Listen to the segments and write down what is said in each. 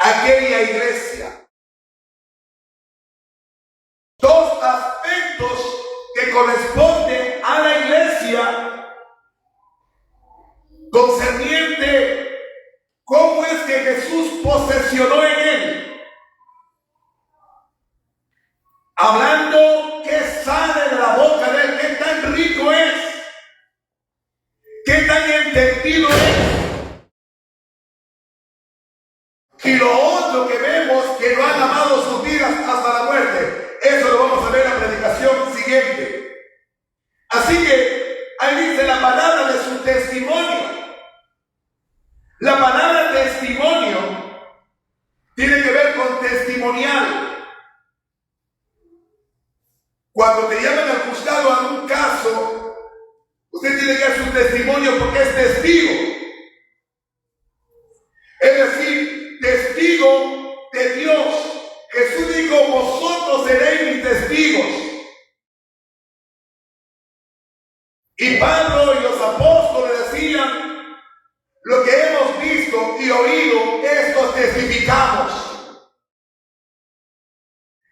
aquella iglesia. Dos aspectos que corresponden a la iglesia concerniente cómo es que Jesús posesionó en él. Hablando qué sale de la boca de él, qué tan rico es, qué tan entendido es. Y lo otro que vemos, que lo han amado sus vidas hasta la muerte. Eso lo vamos a ver en la predicación siguiente. Así que ahí dice la palabra de su testimonio. La palabra testimonio tiene que ver con testimonial. Cuando te llaman al juzgado a un caso, usted tiene que dar su testimonio porque es testigo. Es decir, testigo de Dios. Jesús dijo, vosotros seréis mis testigos. Y Pablo y los apóstoles decían, lo que hemos visto y oído, esto testificamos.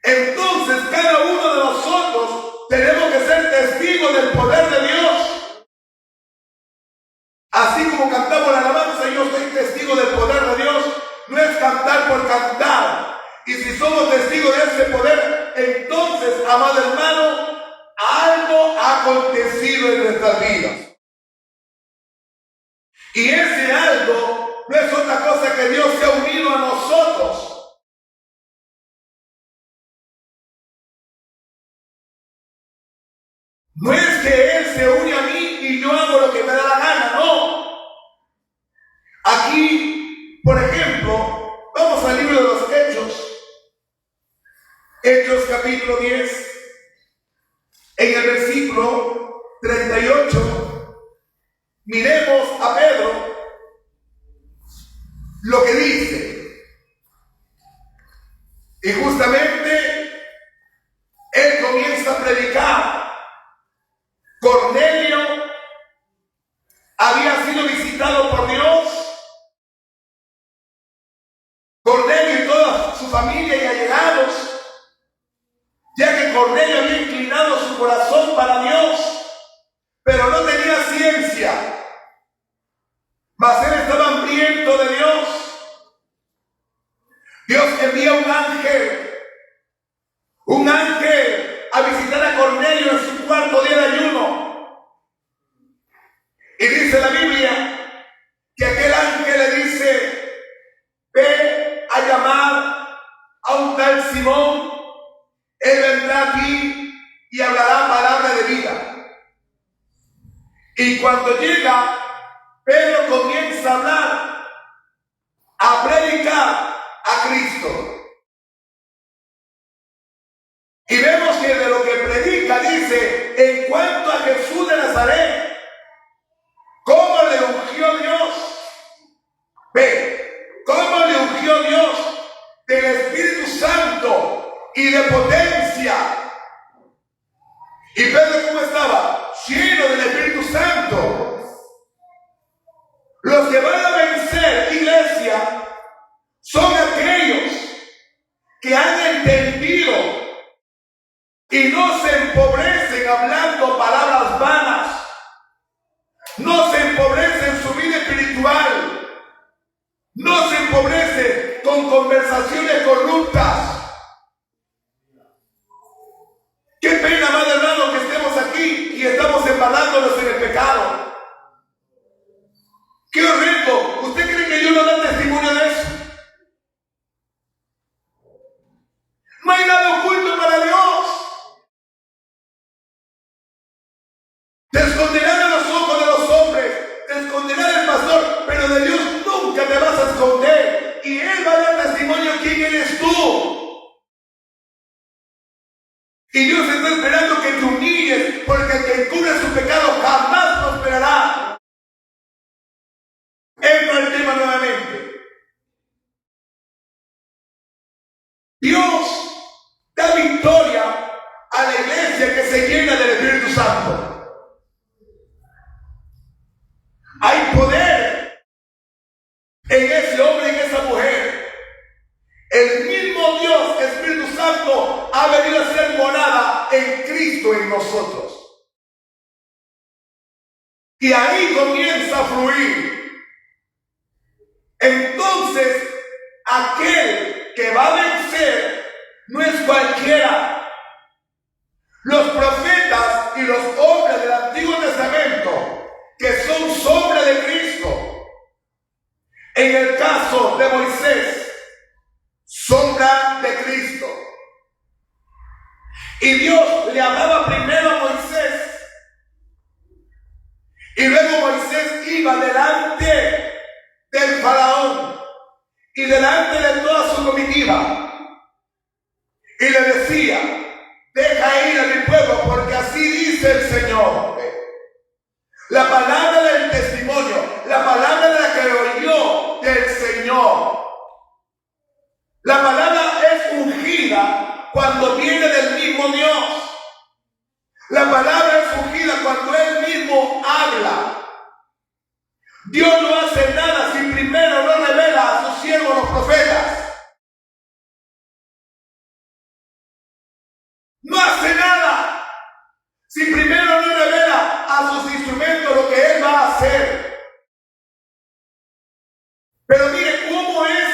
Entonces, cada uno de nosotros tenemos que ser testigos del poder de Dios. Así como cantamos la alabanza, yo soy testigo del poder de Dios. No es cantar por cantar. Y si somos testigos de ese poder, entonces, amado hermano, algo ha acontecido en nuestras vidas. Y ese algo no es otra cosa que Dios se ha unido a nosotros. No es que Él se une a mí y yo hago lo que me da la gana, no. Aquí, por ejemplo, vamos al libro de los Hechos. Hechos capítulo 10. En el versículo 38, miremos a Pedro lo que dice. Y justamente él comienza a predicar. Cornelio había sido visitado por Dios. Cornelio y toda su familia y allegados, ya que Cornelio había inclinado su corazón para Dios, pero no tenía ciencia, mas él estaba hambriento de Dios. Dios envía un ángel a visitar a Cornelio en su cuarto día de ayuno. Y dice la Biblia que aquel ángel le dice, ve a llamar a un tal Simón. Él vendrá aquí y hablará palabra de vida. Y cuando llega, Pedro comienza a hablar, a predicar a Cristo. Y vemos que de lo que predica dice, en cuanto a Jesús de Nazaret, ¿cómo le ungió Dios? Ve, ¿cómo le ungió Dios del Espíritu Santo y de potencia? Y Pedro, ¿cómo estaba? Lleno del Espíritu Santo. Los que van a vencer, iglesia, son aquellos que han entendido y no se empobrecen hablando palabras vanas. No se empobrecen en su vida espiritual. No se empobrecen con conversaciones corruptas. Qué pena, amado hermano, que estemos aquí y estamos embarrándonos en el pecado. Qué horrendo. ¿Usted cree que Dios no da testimonio de eso? No hay nada oculto para Dios. Te esconderán a los ojos de los hombres, te esconderá del pastor, pero de Dios nunca te vas a esconder. Y Él va a dar testimonio quién eres tú. Y Dios está esperando Y ahí comienza a fluir. Entonces, aquel que va a vencer no es cualquiera. Los profetas y los hombres del Antiguo Testamento, que son sombra de Cristo. En el caso de Moisés, sombra de Cristo. Y Dios le hablaba primero a Moisés. Y luego Moisés iba delante del faraón y delante de toda su comitiva. Y le decía: deja ir a mi pueblo, porque así dice el Señor. La palabra del testimonio, la palabra de la que oyó del Señor. La palabra es ungida cuando viene del mismo Dios. La palabra es ungida cuando Él mismo habla. Dios no hace nada si primero no revela a sus siervos los profetas. No hace nada si primero no revela a sus instrumentos lo que Él va a hacer. Pero mire cómo es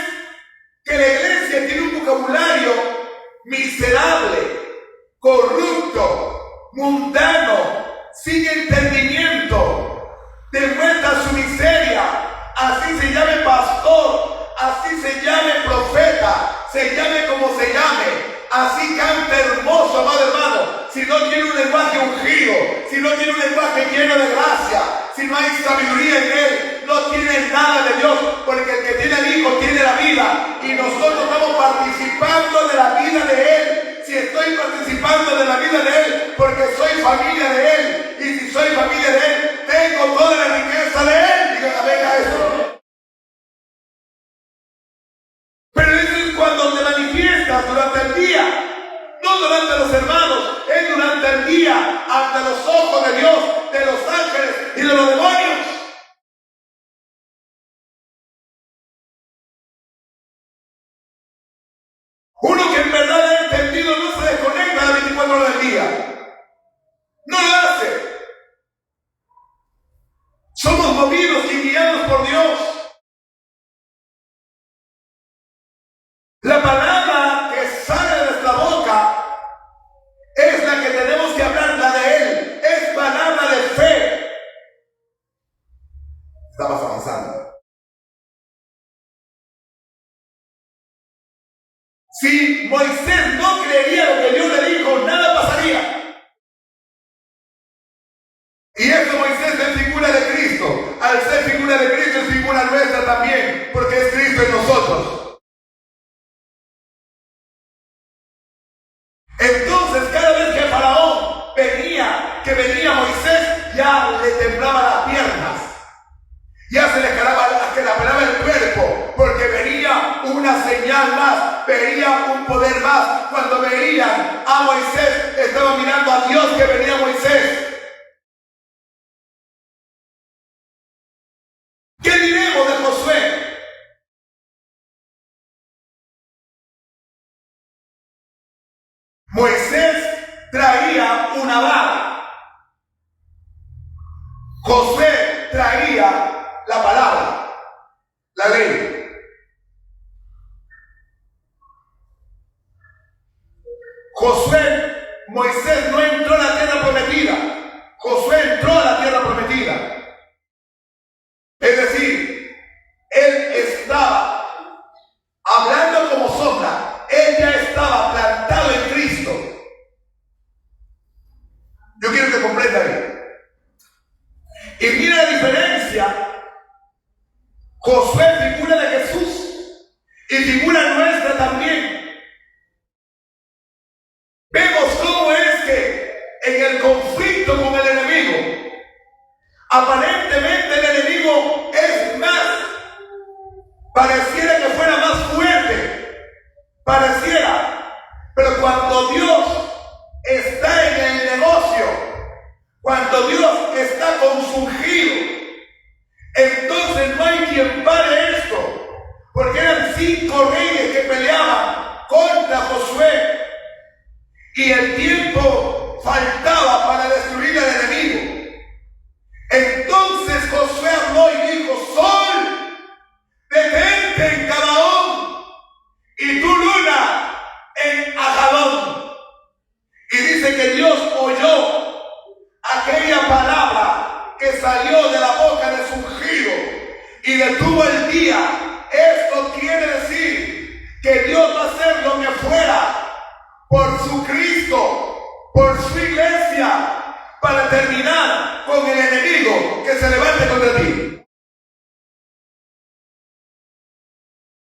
que la iglesia tiene un vocabulario miserable, corrupto, mundano, sin entendimiento, demuestra su miseria. Así se llame pastor, así se llame profeta, se llame como se llame, así canta hermoso, amado hermano. Si no tiene un lenguaje ungido, si no tiene un lenguaje lleno de gracia, si no hay sabiduría en él, no tiene nada de Dios, porque el que tiene el Hijo tiene la vida, y nosotros estamos participando de la vida de Él. Si estoy participando de la vida de Él, porque soy familia de Él, y si soy familia de Él, tengo toda la riqueza de Él. Digan amén a eso. Pero eso es cuando te manifiestas durante el día, no durante los hermanos, es durante el día, ante los ojos de Dios, de los ángeles y de los demonios. Uno que en verdad ha entendido no se desconecta las 24 horas del día. No lo hace. Somos movidos y guiados por Dios. La palabra que sale de nuestra boca es la que tenemos que hablar, la de Él. Es palabra de fe. Estamos avanzando. Si Moisés no creería lo que Dios le dijo, nada pasaría. Y eso Moisés es figura de Cristo. Al ser figura de Cristo es figura nuestra también, porque es Cristo en nosotros. Entonces, cada vez que Faraón venía Moisés, ya le temblaban las piernas. Ya se le calaba el cuerpo, porque veía una señal más, veía un poder más. Cuando veían a Moisés, estaban mirando a Dios que venía a Moisés. ¿Qué diremos de Josué? Moisés traía una vara. Josué traía la palabra, la ley. Moisés no entró a la tierra prometida. Josué entró a la tierra prometida. Es decir, él estaba hablando como sombra. Él ya estaba plantado en Cristo. Yo quiero que comprenda ahí. Y mira la diferencia. Josué figura de Jesús y figura nuestra también. Vemos cómo es que en el conflicto con el enemigo, aparentemente el enemigo es más, pareciera que fuera más fuerte, pareciera, pero cuando Dios está en el negocio, cuando Dios está con su ungido, entonces no hay quien pare esto, porque eran 5 reyes que peleaban contra Josué y el tiempo faltaba para destruir al enemigo. Entonces salió de la boca de su ungido y detuvo el día. Esto quiere decir que Dios va a hacer lo que fuera por su Cristo, por su iglesia, para terminar con el enemigo que se levante contra ti.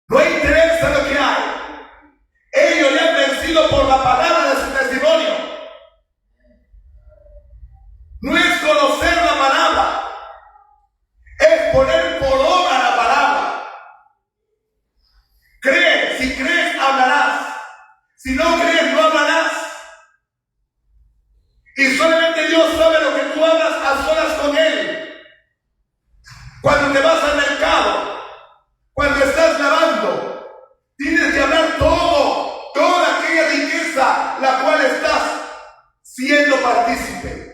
No interesa lo que hay. Ellos le han vencido por la palabra de su testimonio. No es conocer la palabra, es poner por obra la palabra. Cree, si crees hablarás, si no crees no hablarás. Y solamente Dios sabe lo que tú hablas a solas con Él. Cuando te vas al mercado, cuando estás lavando, tienes que hablar toda aquella riqueza la cual estás siendo partícipe.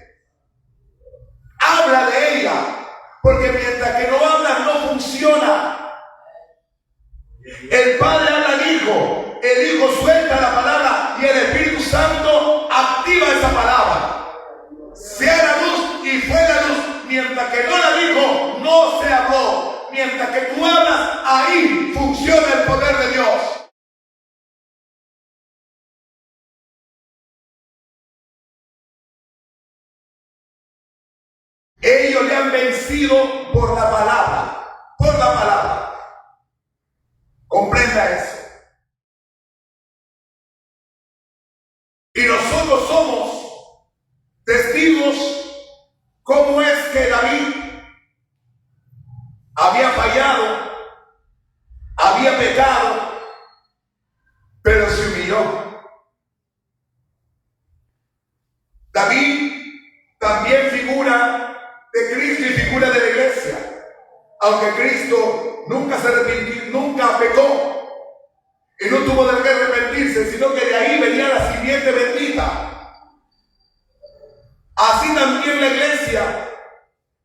Habla de ella, porque mientras que no hablas no funciona. El Padre habla al Hijo, el Hijo suelta la palabra y el Espíritu Santo activa esa palabra. Sea la luz y fue la luz. Mientras que no la dijo, no se habló. Mientras que tú hablas, ahí funciona el poder de Dios. Ellos le han vencido por la palabra, por la palabra. Comprenda eso. Y nosotros somos testigos cómo es que David había fallado, había pecado, pero se humilló. David también figura de Cristo y figura de la iglesia, aunque Cristo nunca se arrepintió, nunca pecó y no tuvo de qué arrepentirse, sino que de ahí venía la simiente bendita. Así también la iglesia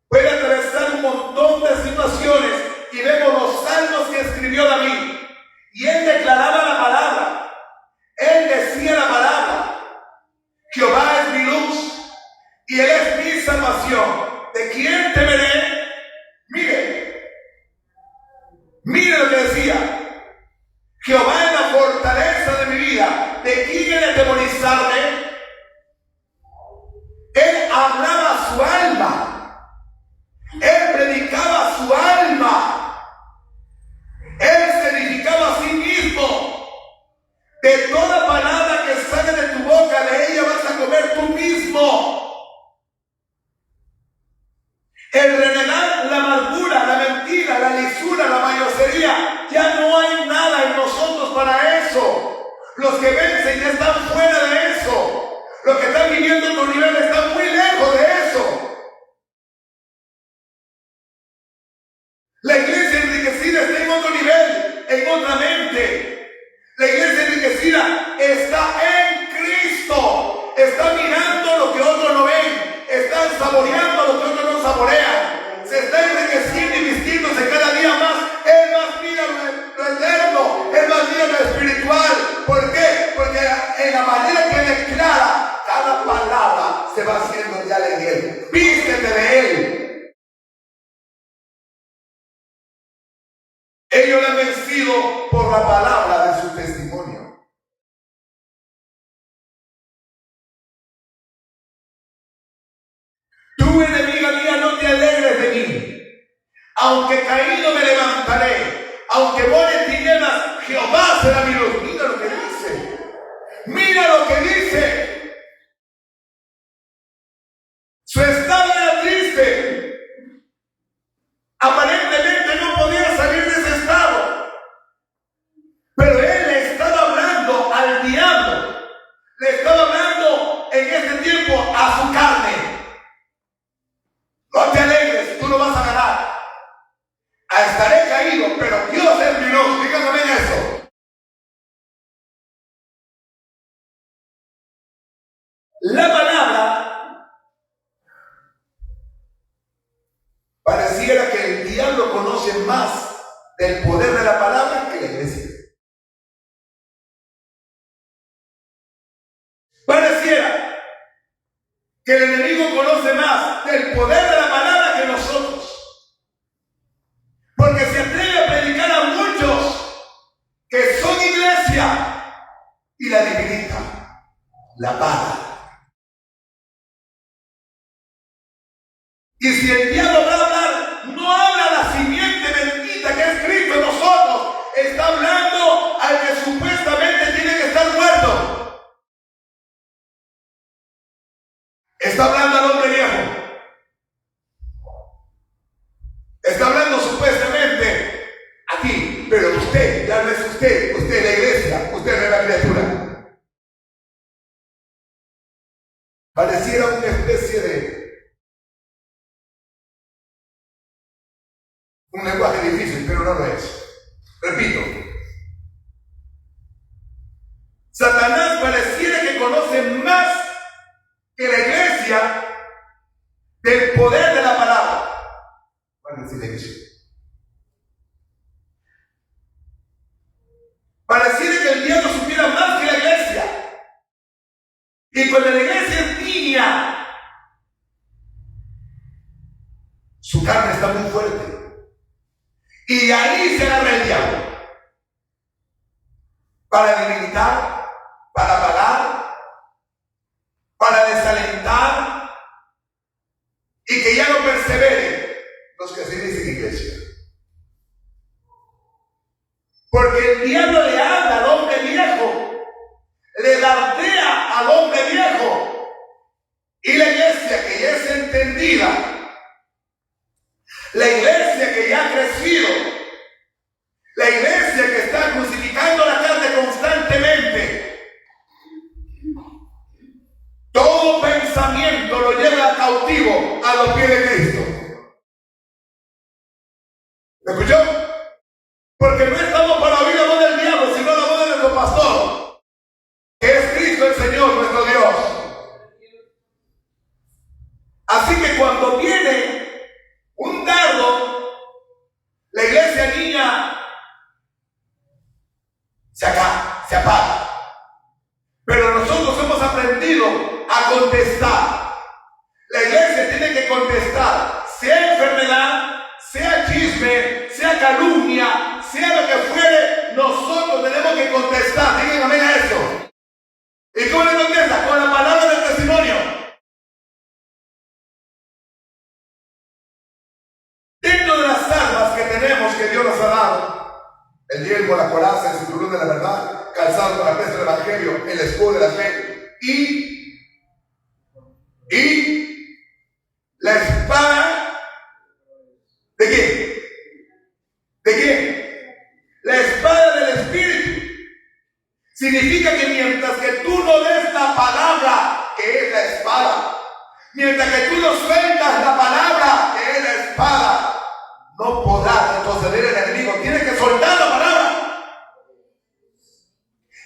puede atravesar un montón de situaciones y vemos los salmos que escribió David y él declaraba la palabra, él decía la palabra: Jehová es mi luz y Él es mi salvación. ¿De quién temeré? Mire lo que decía: Jehová es la fortaleza de mi vida. ¿De quién he de atemorizarme? Él hablaba a su alma, él predicaba a su alma, él se edificaba a sí mismo. De toda palabra que sale de tu boca, de ella vas a comer tú mismo. El renegar, la amargura, la mentira, la lisura, la mayosería, ya no hay nada en nosotros para eso. Los que vencen ya están fuera de eso. Los que están viviendo en otro nivel están muy lejos de eso. La iglesia enriquecida está en otro nivel, en otra mente. La iglesia enriquecida está en Cristo. Está mirando lo que otros no ven. Están saboreando lo que otros no saborean. Se está enriqueciendo y vistiéndose cada día más. Él más mira lo eterno. Él más mira lo espiritual. ¿Por qué? Porque en la manera que declara, cada palabra se va haciendo ya en él. Vístete de él. Ellos le han vencido por la palabra de su testimonio. Tú, enemiga mía, no te alegres de mí. Aunque caído me levantaré. Aunque more en tinieblas, Jehová será mi luz. Mira lo que dice. Mira lo que dice. Su estado era triste. Aparentemente no podía salir de ese estado. Pero él le estaba hablando al diablo. Le estaba hablando en ese tiempo a su carne. No te alegres, tú lo vas a ganar. Estaré caído, pero Dios es mi luz. Díganme eso. La palabra pareciera que el diablo conoce más del poder de la palabra que la iglesia. Pareciera que el enemigo conoce más del poder de la palabra que la paga. Y si el diablo va a hablar, no habla la simiente bendita que es Cristo en nosotros. Está hablando al que supuestamente tiene que estar muerto. Está hablando al hombre viejo. Está hablando supuestamente a ti, pero usted, ya no es usted es la iglesia, usted no es la criatura. Pareciera una especie de un lenguaje difícil, pero no lo es. Repito, Satanás pareciera que conoce más que la iglesia del poder de la palabra. Bueno, sí, la iglesia. Pareciera que el diablo supiera más que la iglesia. Y cuando la iglesia es niña, su carne está muy fuerte. Y de ahí se agarra el diablo. Para debilitar, para apagar, para desalentar y que ya no perseveren los que se dicen iglesia. Porque el diablo le habla al hombre viejo, le dardea al hombre viejo, y la iglesia que ya es entendida, la iglesia que ya ha crecido, la iglesia que está crucificando la carne constantemente, todo pensamiento lo lleva cautivo a los pies de Cristo. ¿Me escuchó? Porque no estamos para oír la voz del diablo, sino la voz de nuestro pastor, que es Cristo el Señor, nuestro Dios. Así que cuando viene un dardo, la iglesia niña se apaga. Pero nosotros hemos aprendido a contestar. La iglesia tiene que contestar, sea enfermedad, sea chisme, sea calumnia, sea lo que fuere, nosotros tenemos que contestar. Díganme amén a eso. ¿Y cómo le contesta? Con la palabra del testimonio. Dentro de las armas que tenemos, que Dios nos ha dado, el yelmo, la coraza, el cinturón de la verdad, calzado con la presa del evangelio, el escudo de la fe y la espada. ¿De qué? ¿De qué? La espada del Espíritu. Significa que mientras que tú no des la palabra, que es la espada, mientras que tú no sueltas la palabra, que es la espada, no podrás retroceder el enemigo. Tienes que soltar la palabra.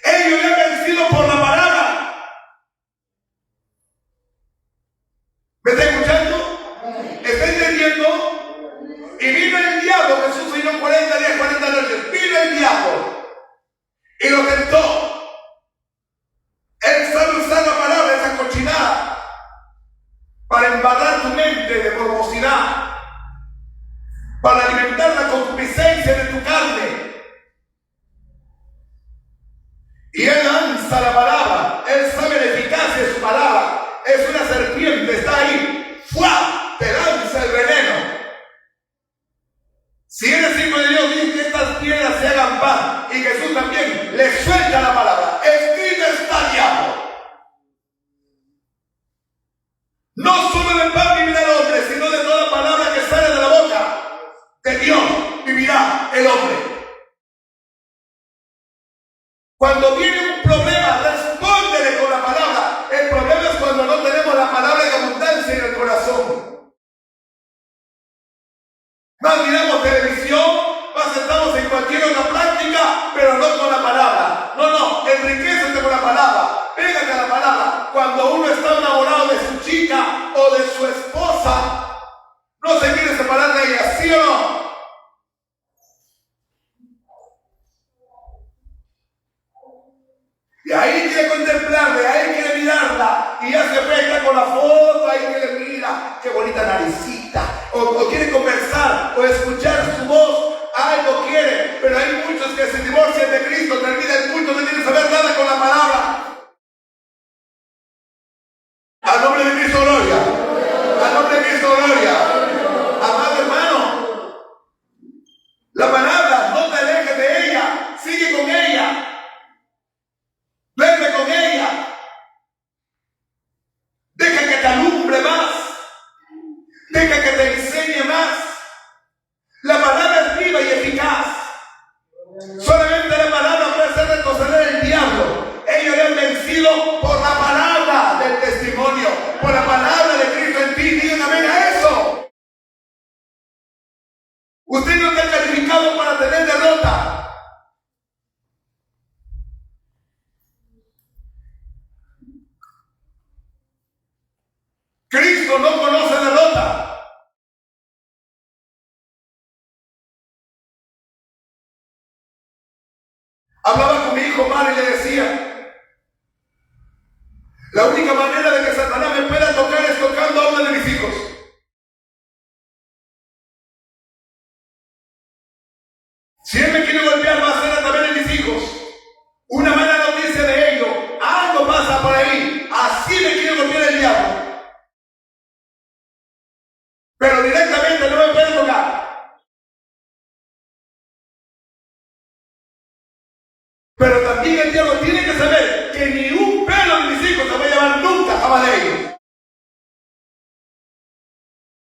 Ellos ya han vencido por la palabra. ¿Me está escuchando? ¿Está entendiendo? Y vino el diablo, Jesús vino 40 días, 40 noches. Vino el diablo y lo tentó. Él sabe usar la palabra, esa cochinada, para embarrar tu mente de morbosidad, para alimentar la concupiscencia de tu carne. Y él lanza la palabra, él sabe la eficacia de su palabra. Es una serpiente, está ahí, ¡fua!, te lanza el veneno. Si eres hijo de Dios, dice que estas piedras se hagan pan. Y Jesús también le suelta la palabra. Escrito está, diablo. No solo del pan vivirá el hombre, sino de toda palabra que sale de la boca de Dios vivirá el hombre. Cuando viene un problema, respóndele con la palabra. El problema es cuando no tenemos la palabra de abundancia en el corazón. Más miramos televisión, más estamos en cualquier otra práctica, pero no con la palabra. No, enriquecete con la palabra, pégate a la palabra. Cuando uno está enamorado de su chica o de su esposa, no se quiere separar de ella, ¿sí o no? Y ahí quiere contemplarla, ahí quiere mirarla, y ya se pega con la foto, ahí que le mira, qué bonita naricita, o quiere conversar, o escuchar su voz, algo quiere, pero hay muchos que se divorcian de Cristo, terminan el culto, no quieren saber nada con la palabra. Usted no está calificado para tener derrota. Cristo no conoce derrota. Hablaba con mi hijo Mario y le decía, la única manera de que Satanás me pueda tocar es tocando a uno de mis hijos. Si él me quiere golpear, va a ser a través de mis hijos. Una mala noticia de ellos, algo pasa por ahí. Así me quiere golpear el diablo. Pero directamente no me puede tocar. Pero también el diablo tiene que saber que ni un pelo de mis hijos se va a llevar nunca jamás de ellos.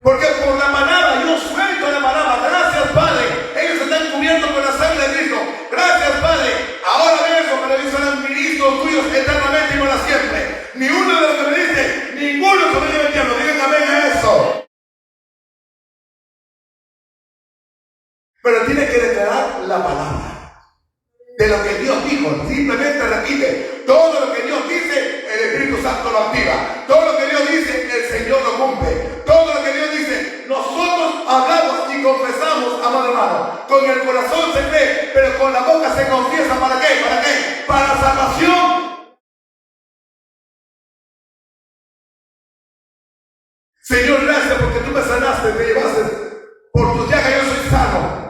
Porque por la palabra, yo suelto la palabra. Gracias, Padre. Ellos están cubiertos con la sangre de Cristo. Gracias, Padre. Ahora vengo para que serán ministros tuyos eternamente y para siempre. Ni uno de los que me dice, ninguno se me lleva el diablo. Digan amén a eso. Pero tiene que declarar la palabra. De lo que Dios dijo, simplemente repite. Todo lo que Dios dice, el Espíritu Santo lo activa. Todo lo que Dios dice, el Señor lo cumple. Todo lo que Dios dice, nosotros hablamos y confesamos, amado hermano. Con el corazón se cree, pero con la boca se confiesa. ¿Para qué? ¿Para qué? Para salvación. Señor, gracias porque tú me sanaste, me llevaste. Por tu llaga yo soy sano.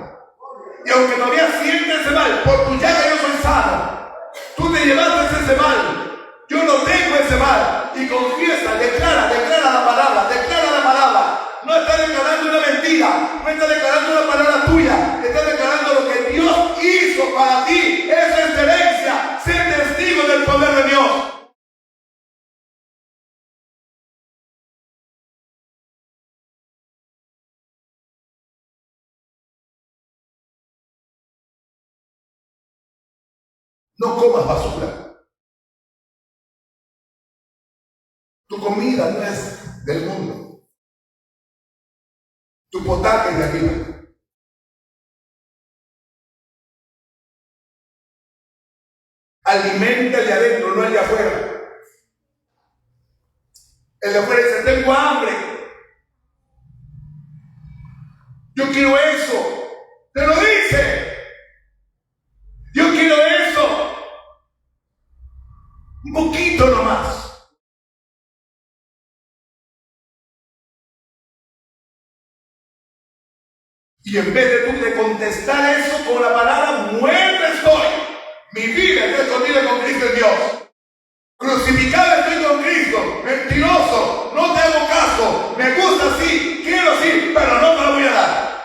Y aunque todavía sientes ese mal, por tu llaga yo soy sano. Tú te llevaste ese mal. Yo no tengo ese mal. Y confiesa, declara la palabra, declara la palabra. No está declarando una mentira, no está declarando una palabra tuya, está declarando lo que Dios hizo para ti. Esa es herencia, ser testigo del poder de Dios. No comas basura. Tu comida no es del mundo. Tu potaje es de arriba. Alimenta el de adentro, no el de afuera. El de afuera dice, tengo hambre. Yo quiero eso. Te lo dice. Yo quiero eso. Un poquito nomás. Y en vez de tú de contestar eso con la palabra, muerto estoy. Mi vida está escondida con Cristo en Dios. Crucificado estoy con Cristo. Mentiroso. No te hago caso. Me gusta así. Quiero sí, pero no te lo voy a dar.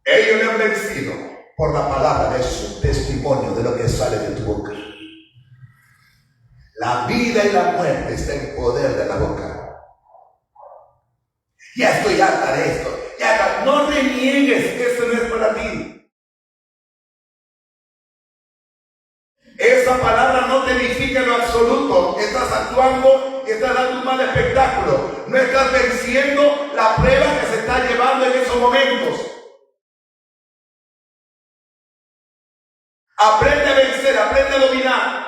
Ellos le han vencido por la palabra de su testimonio, de lo que sale de tu boca. La vida y la muerte está en poder de la boca. Ya estoy harta de esto. Ya no reniegues, esto no es para ti. Esa palabra no te edifica en lo absoluto. Estás actuando y estás dando un mal espectáculo. No estás venciendo la prueba que se está llevando en esos momentos. Aprende a vencer, aprende a dominar.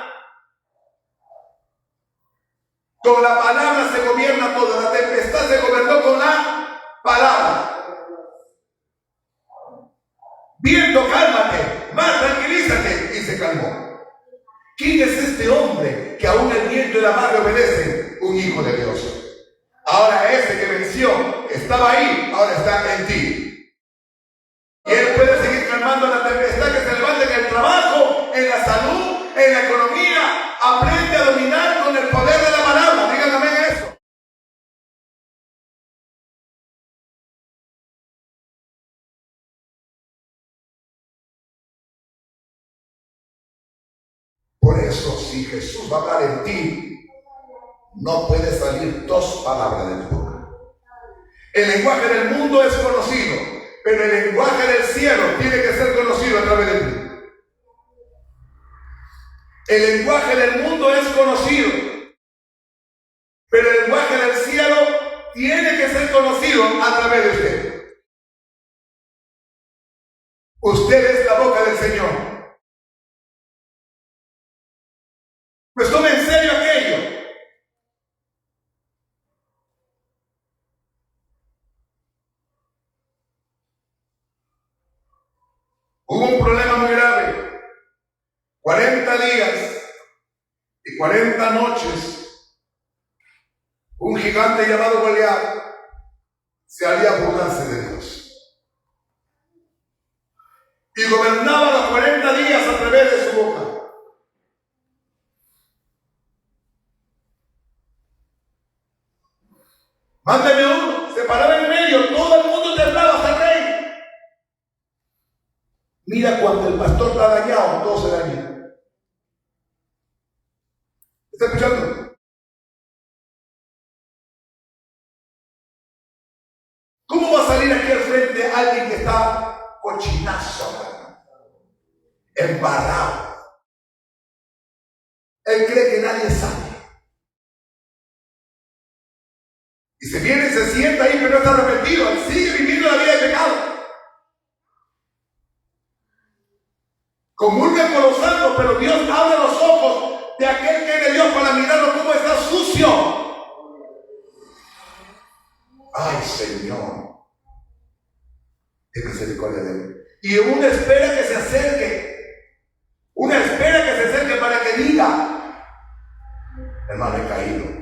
Con la palabra se gobierna todo. La tempestad se gobernó con la palabra. Viento, cálmate, más tranquilízate. Y se calmó. ¿Quién es este hombre que aún el viento y la mar le obedecen? Un hijo de Dios. Ahora ese que venció estaba ahí, ahora está en ti. Y él puede seguir calmando la tempestad que se levanta en el trabajo, en la salud, en la economía. Aprende a dominar con el poder de la palabra. Díganme amén a eso. Por eso, si Jesús va a hablar en ti, no puede salir dos palabras de tu boca. El lenguaje del mundo es conocido, pero el lenguaje del cielo tiene que ser conocido a través de ti. El lenguaje del mundo es conocido, pero el lenguaje del cielo tiene que ser conocido a través de usted. Hubo un problema muy grave. 40 días y 40 noches, un gigante llamado Goliat se haría burlarse de Dios. Y gobernaba los 40 días a través de su boca. Mándeme uno, se paraba en medio, todo el mundo temblaba hasta el rey. Mira, cuando el pastor está dañado, todo se daña. ¿Está escuchando? ¿Cómo va a salir aquí al frente alguien que está cochinazo, embarrado? Él cree que nadie sabe. Y se viene y se sienta ahí, pero no está arrepentido. Él sigue viviendo la vida de pecado. Comulga con los santos, pero Dios abre los ojos de aquel que es de Dios para mirarlo como está sucio. Ay, Señor, ten misericordia de él. Y uno espera que se acerque. Una espera que se acerque para que diga: hermano, he caído.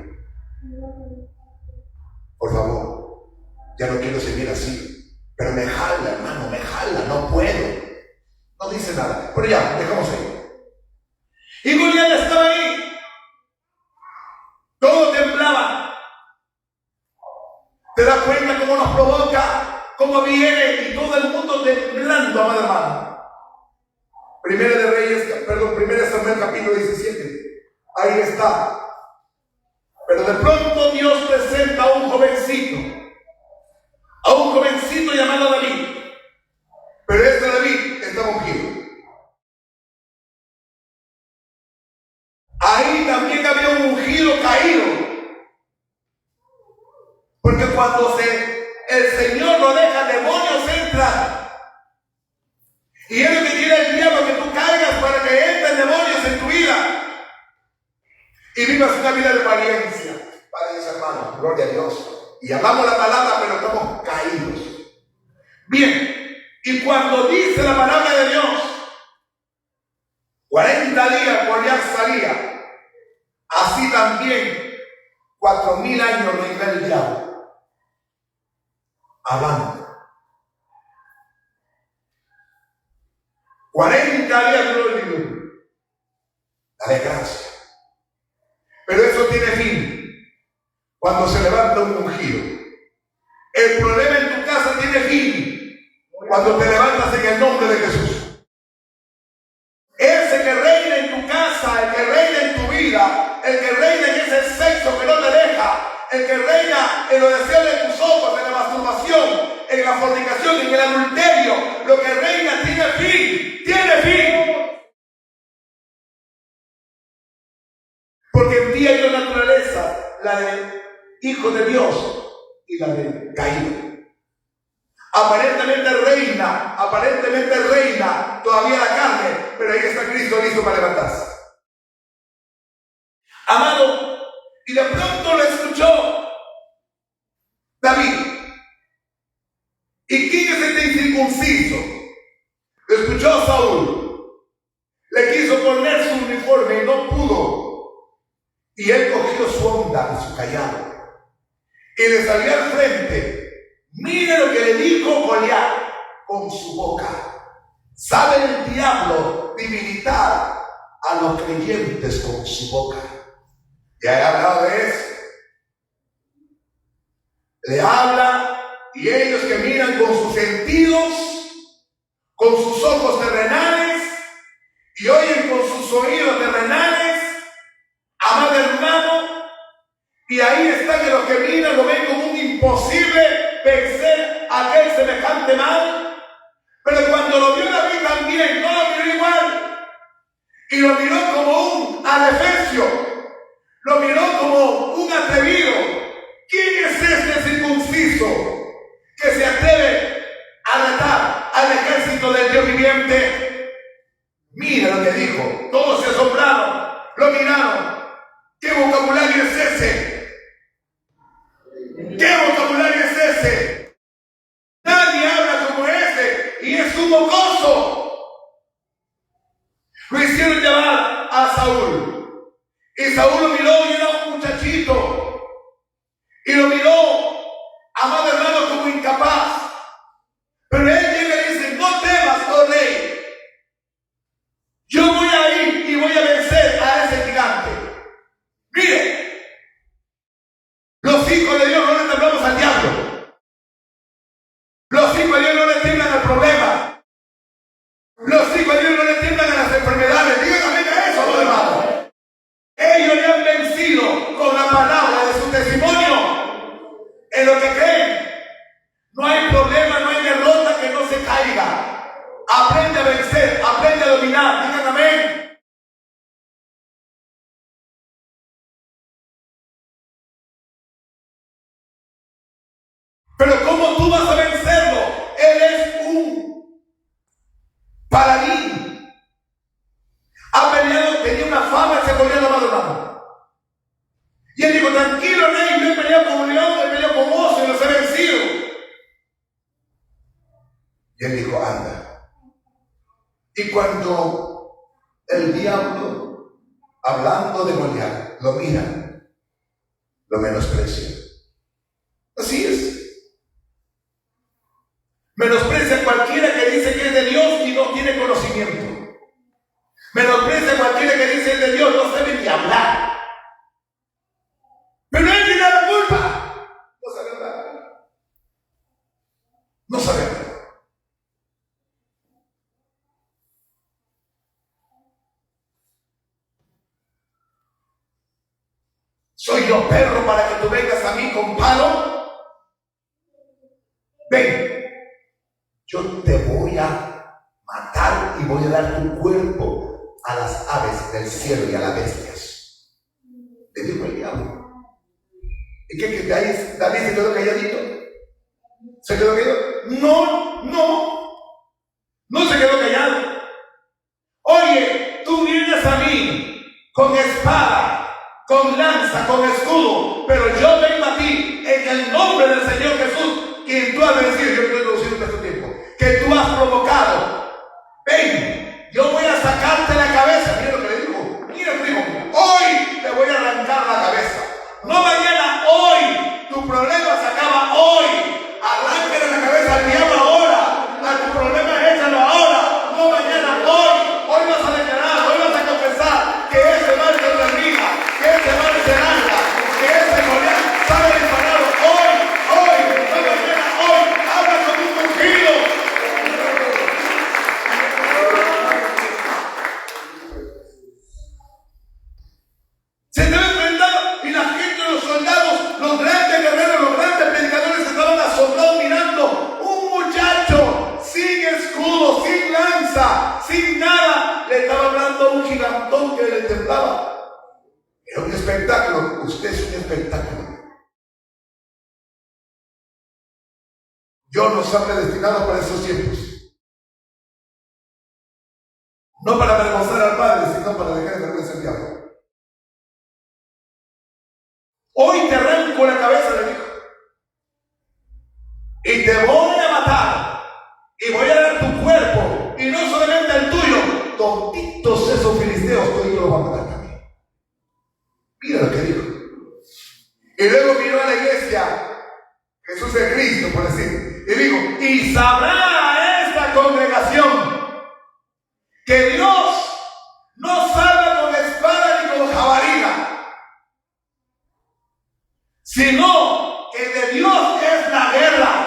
Por favor, ya no quiero seguir así. Pero me jala, hermano, me jala, no puedo. No dice nada. Pero ya, dejamos ahí. Y Goliat estaba ahí. Todo temblaba. ¿Te das cuenta cómo nos provoca? Cómo viene y todo el mundo temblando, amada hermana. Primera de Samuel capítulo 17. Ahí está. Pero de pronto Dios presenta a un jovencito llamado David. Pero este David estaba ungido. Ahí también había un ungido caído. Porque cuando el Señor lo deja, demonios entran. Y es lo que quiere el diablo, que tú caigas para que entren demonios en tu vida. Y vivas una vida de apariencia. Padre y hermanos, gloria a Dios. Y hablamos la palabra, pero estamos caídos. Bien, y cuando dice la palabra de Dios, 40 días Goliat salía. Así también 4000 años reinó el diablo. Hablando. 40 días duró el diluvio. La desgracia. Pero eso tiene fin cuando se levanta un ungido. El problema en tu casa tiene fin cuando te levantas en el nombre de Jesús. Ese que reina en tu casa, el que reina en tu vida, el que reina en ese sexo que no te deja, el que reina en los deseos de tus ojos, en la masturbación, en la fornicación, en el adulterio, lo que reina tiene fin, tiene fin. Porque en ti hay una naturaleza, la de hijo de Dios y la de caído. Aparentemente reina todavía la carne, pero ahí está Cristo listo para levantarse. Amado, y de pronto lo escuchó David. ¿Y quién es este incircunciso? Lo escuchó Saúl. Le quiso poner su uniforme y no pudo. Y él cogió su onda y su callado y le salió al frente. Mire lo que le dijo Goliat con su boca. ¿Sabe el diablo debilitar a los creyentes con su boca? Ya he hablado de eso. Le habla y ellos que miran con sus sentidos, con sus ojos terrenales y oyen con sus oídos terrenales, amado hermano, y ahí está que los que miran lo ven como un imposible vencer a aquel semejante mal. Pero cuando lo vio David también, no lo miró igual. Y lo miró como un adefesio. Lo miró como un atrevido. ¿Quién es este circunciso que se atreve a retar al ejército del Dios viviente? Mira lo que dijo. Todos se asombraron. Lo miraron. ¿Qué vocabulario es ese? ¿Qué vocabulario es ese? Nadie habla como ese y es un mocoso. Saúl lo miró y era un muchachito. Y lo miró, amado hermano, como incapaz. Pero él llega y dice, no temas, oh rey. Yo voy a ir y voy a vencer a ese gigante. Mire, los hijos de Dios no le temblamos al diablo. Los hijos de Dios no le tiemblan al problema. Los hijos de Dios no le tiemblan a las enfermedades. Díganme a eso, amado hermano. Ellos le han vencido con la palabra de su testimonio en lo que creen. No hay problema, no hay derrota que no se caiga. Aprende a vencer, aprende a dominar. Digan amén. Pero ¿cómo tú vas a vencerlo? Él es un paladín. Ha peleado, tenía una fama, se volvió amado hermano. Y él dijo, tranquilo rey, yo he peleado con un león, he peleado con oso y los he vencido. Y él dijo, anda. Y cuando el diablo, hablando de Goliat, lo mira, lo menosprecia. Así es. Menosprecia a cualquiera que dice que es de Dios y no tiene conocimiento. Menosprecia a cualquiera que dice que es de Dios, no sabe ni hablar. Pero él tiene la culpa. No sabe nada. No sabe nada. ¿Soy yo perro para que tú vengas a mí con palo? Ven, yo te voy a matar y voy a dar tu cuerpo a las aves del cielo y a las bestias. Le dijo el diablo. ¿Y qué? ¿David se quedó calladito? ¿Se quedó callado? No se quedó callado. Oye, tú vienes a mí con espada, con lanza, con escudo, pero yo vengo a ti en el nombre del Señor Jesús, quien tú has vencido. Yo estoy traduciendo este tiempo, que tú has provocado. Ven, yo voy a sacarte la cabeza. Mira lo que le dijo. Mira lo que dijo. Hoy te voy a arrancar la cabeza. No mañana, hoy. Tu problema se acaba hoy. Arráncale la cabeza al diablo ahora. A tu problema échalo ahora. No mañana, hoy. Hoy vas a declarar, hoy vas a confesar que ese mal te termina, que ese mal se arranca, que ese Goliat sabe disparar hoy, no mañana, hoy. Habla con un ungido. Se te va a enfrentar y la gente, los soldados, los grandes guerreros, los grandes predicadores estaban asombrados mirando un muchacho sin escudo, sin lanza, sin nada. Le estaba hablando a un gigantón que le temblaba. Era un espectáculo. Usted es un espectáculo. Dios nos ha predestinado para esos tiempos. No para avergonzar al Padre, sino para dejar de vergüenza al diablo. Hoy te arranco la cabeza, le dijo. Y te voy a matar. Y voy a dar tu cuerpo. Y no solamente el tuyo. Tontitos esos filisteos, tú y yo lo vamos a matar también. Mira lo que dijo. Y luego miró a la iglesia, Jesús es Cristo, por decir. Y dijo, y sabrá esta congregación que Dios no salva con espada ni con jabalina, sino que de Dios es la guerra.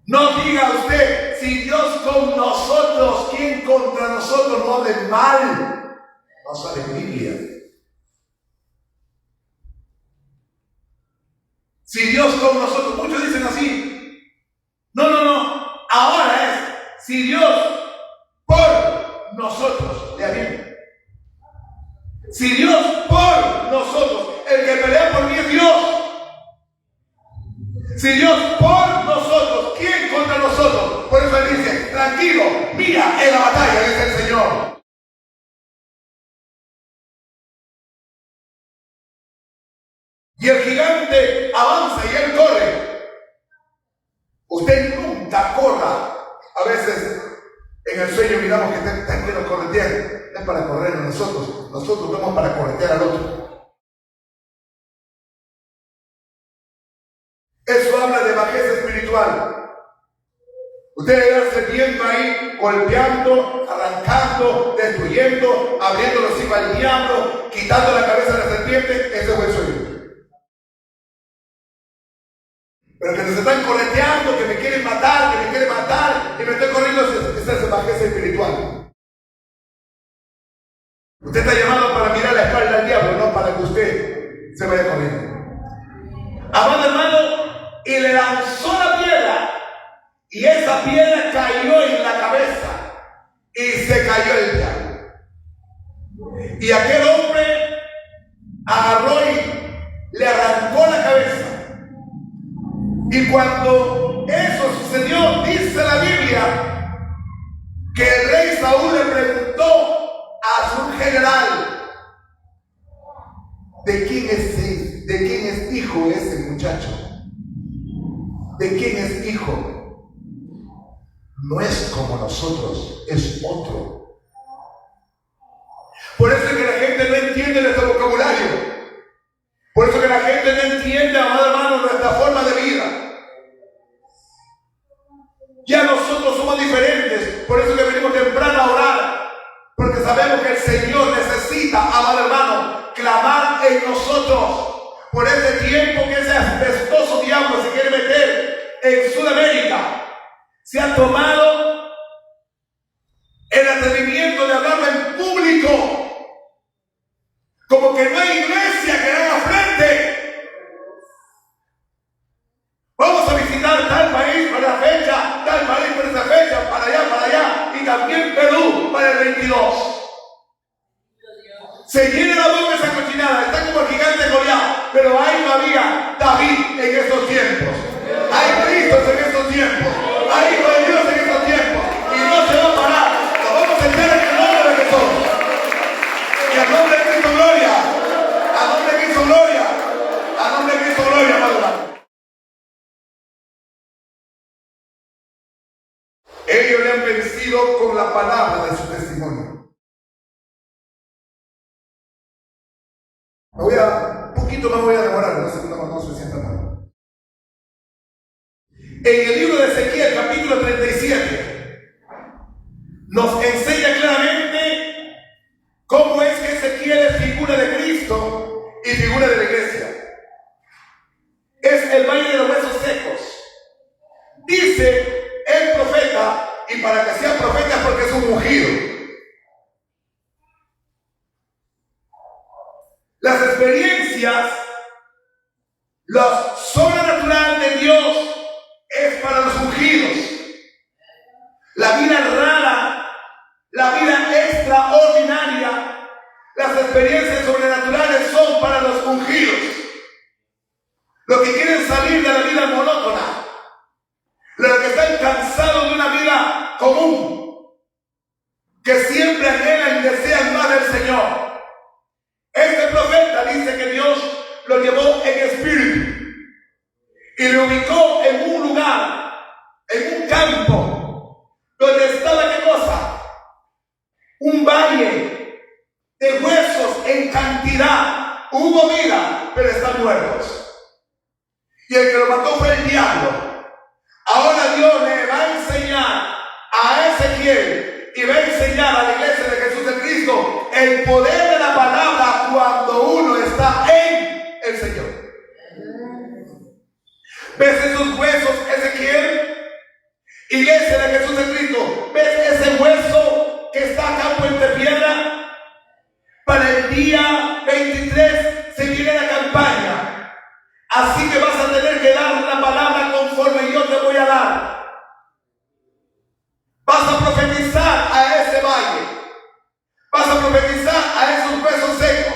No diga usted, si Dios con nosotros, ¿quién contra nosotros? No hable mal. No sabe Biblia. Si Dios con nosotros, muchos dicen así. No. Ahora es, si Dios por nosotros, lea bien. Si Dios por nosotros, el que pelea por mí es Dios. Si Dios por nosotros, ¿quién contra nosotros? Por eso él dice, tranquilo, mira, en la batalla es el Señor. Y el gigante avanza y él corre. Usted nunca corra. A veces en el sueño miramos que está lleno corriendo. es para correr a nosotros estamos para corretear al otro. Eso habla de bajeza espiritual. Usted debe estar viendo ahí, golpeando, arrancando, destruyendo, abriendo los hijos al diablo, quitando la cabeza de la serpiente. Ese fue el sueño. Pero que nos están correteando, que me quieren matar, y me estoy corriendo, esa es bajeza espiritual. Usted está llamado para mirar la espalda al diablo, no para que usted se vaya corriendo. Amado hermano, y le lanzó la piedra, y esa piedra cayó en la cabeza, y se cayó el diablo. Y aquel hombre agarró y le arrancó la cabeza. Y cuando eso sucedió, dice la Biblia que el rey Saúl le preguntó a su general: ¿de quién es hijo ese muchacho? ¿De quién es hijo? No es como nosotros, es otro. Por eso es que la gente no entiende nuestro vocabulario. Por eso que la gente no entiende, amado hermano, nuestra forma de vida. Ya nosotros somos diferentes. Por eso que venimos temprano a orar. Porque sabemos que el Señor necesita, amado hermano, clamar en nosotros. Por ese tiempo que ese apestoso diablo se quiere meter en Sudamérica, se ha tomado el atrevimiento de hablarlo en público. Como que no hay iglesia que haga frente. Vamos a visitar tal país para la fecha, tal país para esa fecha, para allá, y también Perú para el 22. Se llena la boca esa cochinada, está como el gigante Goliat, pero hay todavía David en estos tiempos. Hay Cristo en estos tiempos. Hay Hijo de Dios en estos tiempos. Y no se va a parar. Nos vamos a echar en el nombre de Jesús. Y al nombre de Cristo, gloria. Al nombre de Cristo, gloria. Al nombre de Cristo, gloria, Padre. Ellos le han vencido con la palabra de su testimonio. Un poquito más voy a demorar, no se sienta mal. En el libro de Ezequiel, capítulo 37, nos enseña claramente cómo es que Ezequiel es figura de Cristo y figura de la iglesia. Es el valle de los huesos secos. Dice el profeta, y para que sea profeta es porque es un ungido. Las experiencias, lo sobrenatural de Dios es para los ungidos. La vida rara, la vida extraordinaria, las experiencias sobrenaturales son para los ungidos. Los que quieren salir de la vida monótona, los que están cansados de una vida común, que siempre anhelan y desean más del Señor. Este profeta dice que Dios lo llevó en espíritu y lo ubicó en un lugar, en un campo, donde estaba, ¿qué cosa? Un valle de huesos en cantidad. Hubo vida, pero están muertos. Y el que lo mató fue el diablo. Ahora Dios le va a enseñar a Ezequiel y va a enseñar a la iglesia de Jesús de Cristo el poder de la palabra cuando uno está en el Señor. ¿Ves esos huesos, Ezequiel? Iglesia de Jesús de Cristo, ¿ves ese hueso que está acá puente piedra? Para el día 23 se viene la campaña. Así que vas a tener que dar la palabra conforme yo te voy a dar. Vas a profetizar a ese valle. Vas a profetizar a esos huesos secos.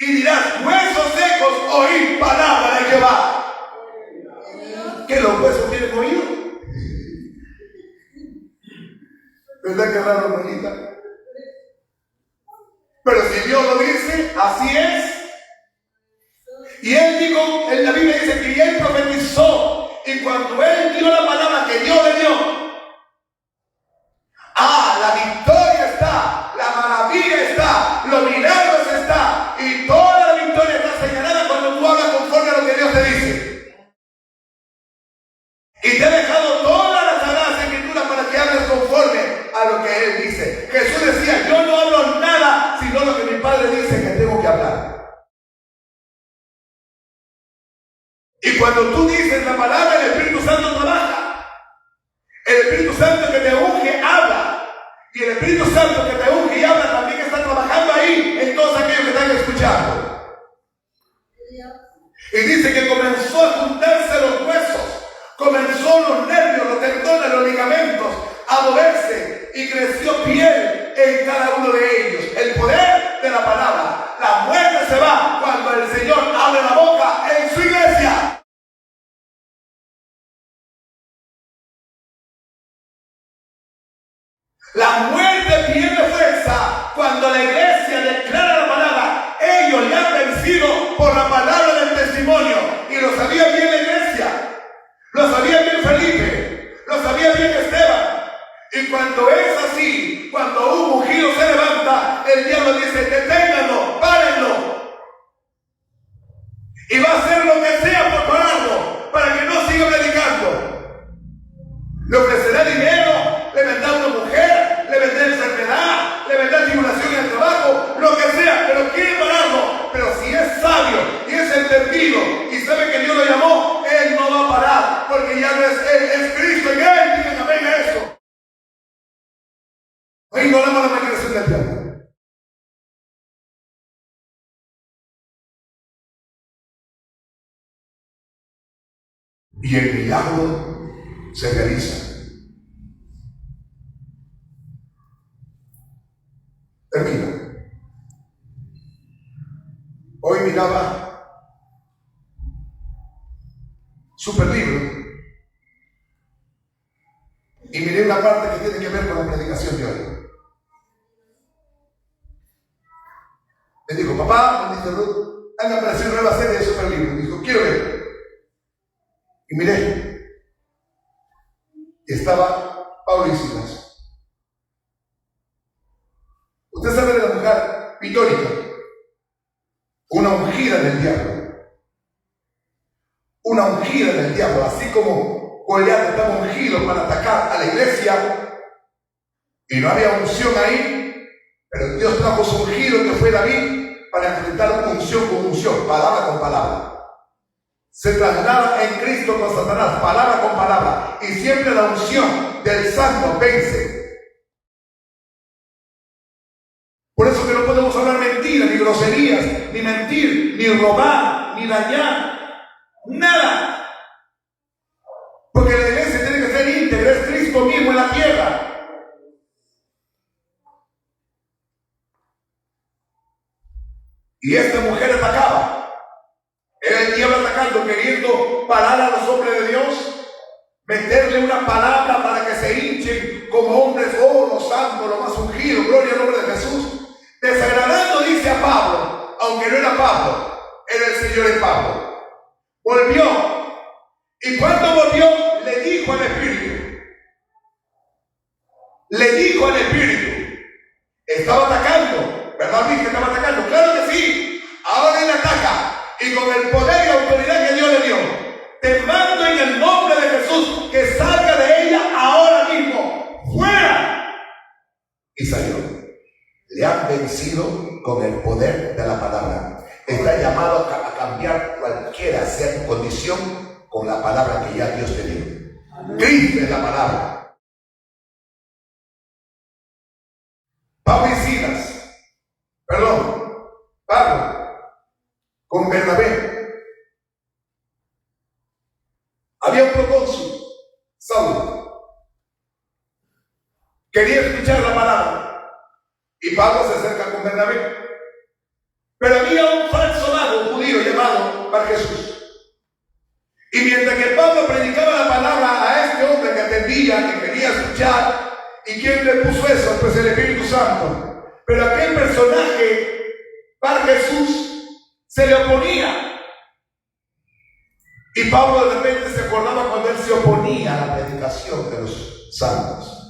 Y dirás: huesos secos, oíd palabra de Jehová. ¿Qué los huesos tienen oído? ¿Verdad que raro, hermanita? Pero si Dios lo dice, así es. Y él dijo, en la Biblia dice que él profetizó, y cuando él dio la palabra que Dios le dio, la victoria está, la maravilla dices la palabra, el Espíritu Santo trabaja. El Espíritu Santo que te unge habla. Y el Espíritu Santo que te unge y habla también está trabajando ahí en todos aquellos que están escuchando. Y dice que comenzó a juntarse los huesos, comenzó los nervios, los tendones, los ligamentos a moverse y creció piel en cada uno de ellos. El poder de la palabra. La muerte se va cuando el Señor abre la boca en su iglesia. La muerte pierde fuerza cuando la iglesia declara la palabra. Ellos le han vencido por la palabra del testimonio. Y lo sabía bien la iglesia. Lo sabía bien Felipe. Lo sabía bien Esteban. Y cuando es así, cuando un ungido se levanta, el diablo dice: deténganlo, párenlo. Y va a hacer lo que sea por pararlo, para que no siga predicando. Le ofrecerá dinero, le vendrá una mujer, le vendrá enfermedad, le vendrá tribulación en el trabajo, lo que sea, pero quiere pararlo. Pero si es sabio y es entendido y sabe que Dios lo llamó, él no va a parar, porque ya no es él, es Cristo en él. Digan amén a eso. Hoy no hablamos de la manifestación del diablo. Y el milagro se realiza. Termina. Hoy miraba Super Libro y miré una parte que tiene que ver con la predicación de hoy. Me dijo: papá, me dijo Ruth, han aparecido una nueva serie de Super Libro. Me dijo: quiero ver. Y miré. Y estaba Pablo y Silas. Usted sabe de la mujer pitórica, una ungida del diablo. Una ungida del diablo, así como Goliat estaba ungido para atacar a la iglesia, y no había unción ahí, pero Dios trajo su ungido que fue David para enfrentar unción con unción, palabra con palabra. Se traslada en Cristo con Satanás, palabra con palabra, y siempre la unción del santo vence. Por eso que no podemos hablar mentiras, ni groserías, ni mentir, ni robar, ni dañar, nada. Porque la iglesia tiene que ser íntegra, es Cristo mismo en la tierra. Y esta mujer atacaba. Era el diablo atacando, queriendo parar a los hombres de Dios, meterle una palabra para que se hinchen como hombres, oh, los santos, los más ungidos, gloria al nombre de Jesús. Desagradando, dice a Pablo, aunque no era Pablo, era el Señor en Pablo. Volvió, y cuando volvió, le dijo al Espíritu, estaba atacando, ¿verdad? ¿Viste que estaba atacando? Claro que sí, ahora él ataca, y con el poder y autoridad que Dios le dio, te mando en el nombre de Jesús que salga de ella ahora mismo, fuera. Y salió. Le han vencido con el poder de la palabra. Está llamado a cambiar cualquiera sea tu condición con la palabra que ya Dios te dio. Cristo es la palabra. Pablo, con Bernabé. Había un procónsul, Saulo. Quería escuchar la palabra. Y Pablo se acerca con Bernabé. Pero había un falso mago judío llamado Bar Jesús. Y mientras que Pablo predicaba la palabra a este hombre que atendía, que quería escuchar, ¿y quién le puso eso? Pues el Espíritu Santo. Pero aquel personaje, Bar Jesús, se le oponía. Y Pablo de repente se acordaba cuando él se oponía a la predicación de los santos.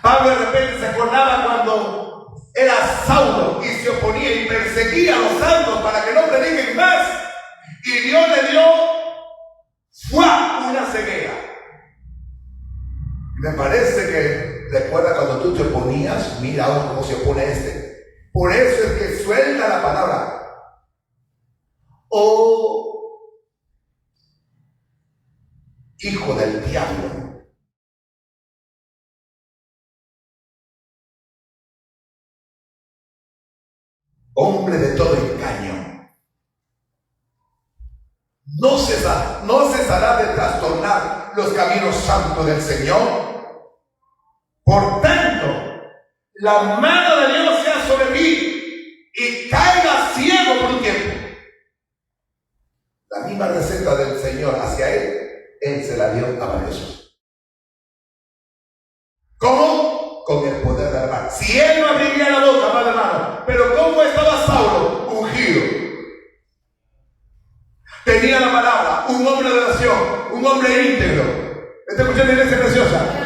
Pablo de repente se acordaba cuando era Saulo y se oponía y perseguía a los santos para que no prediquen más. Y Dios le dio una ceguera. Me parece que recuerda cuando tú te oponías, mira ahora cómo se opone este. Por eso es que suelta la palabra. hijo del diablo. Hombre de todo engaño. No cesará de trastornar los caminos santos del Señor. Por tanto, la mano de Dios sea sobre ti y caiga ciego por un tiempo. La misma receta del Señor hacia Él se la dio a varios. ¿Cómo? Con el poder de la mano. Si Él no abriría la boca, madre hermano, pero ¿cómo estaba Saulo? Ungido. Tenía la palabra, un hombre de oración, un hombre íntegro. ¿Me está escuchando, iglesia preciosa?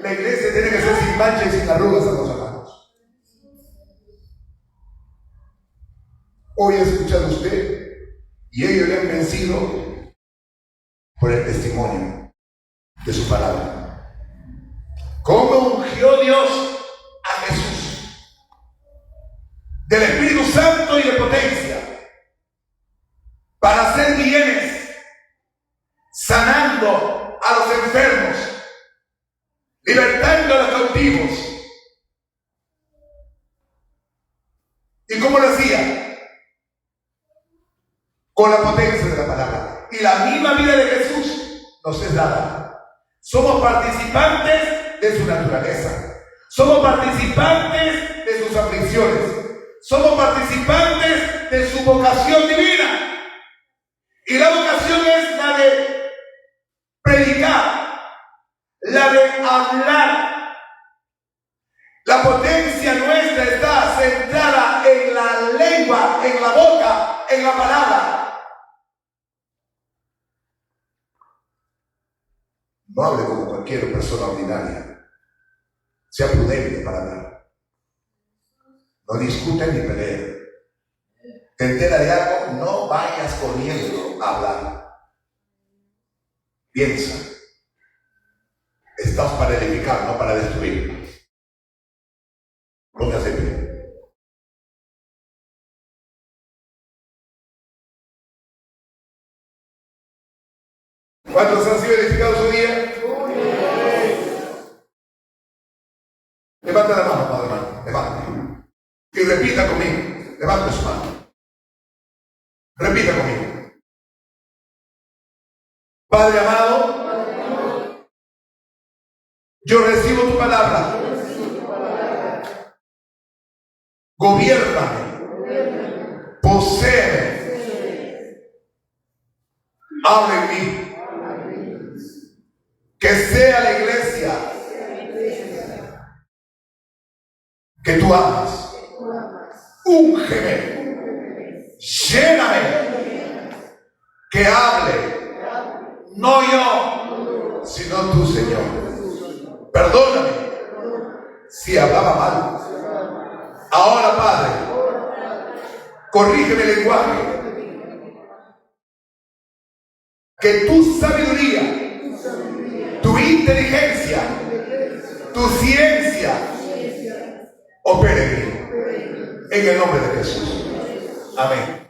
La iglesia tiene que ser sin mancha y sin arrugas, hermanos hermanos. Hoy ha escuchado usted y ellos le han vencido por el testimonio de su palabra. ¿Cómo ungió Dios a Jesús? Del Espíritu Santo y de potencia, para hacer bienes, sanando a los enfermos, libertando a los cautivos. ¿Y cómo lo hacía? Con la potencia de la palabra. Y la misma vida de Jesús nos es dada. Somos participantes de su naturaleza. Somos participantes de sus aflicciones. Somos participantes de su vocación divina. Y la vocación es la de predicar, la de hablar. La potencia nuestra está centrada en la lengua, en la boca, en la palabra. No hable como cualquier persona ordinaria. Sea prudente para hablar. No discute ni pelee. Te entera de algo, no vayas corriendo a hablar. Piensa. Estás para edificar, no para destruir. Póngase en pie. ¿Cuántos han sido edificados hoy día? Levanta la mano, padre hermano. Levante. Y repita conmigo. Levante su mano. Repita conmigo. Padre amado, yo recibo tu palabra. Gobiérname. Poséeme. Habla en mí. Que sea la iglesia que tú amas. Úngeme. Lléname. Que hable. No yo, sino tú, Señor. Perdóname si hablaba mal. Ahora, Padre, corrígeme el lenguaje. Que tu sabiduría, tu inteligencia, tu ciencia opere en mí. En el nombre de Jesús. Amén.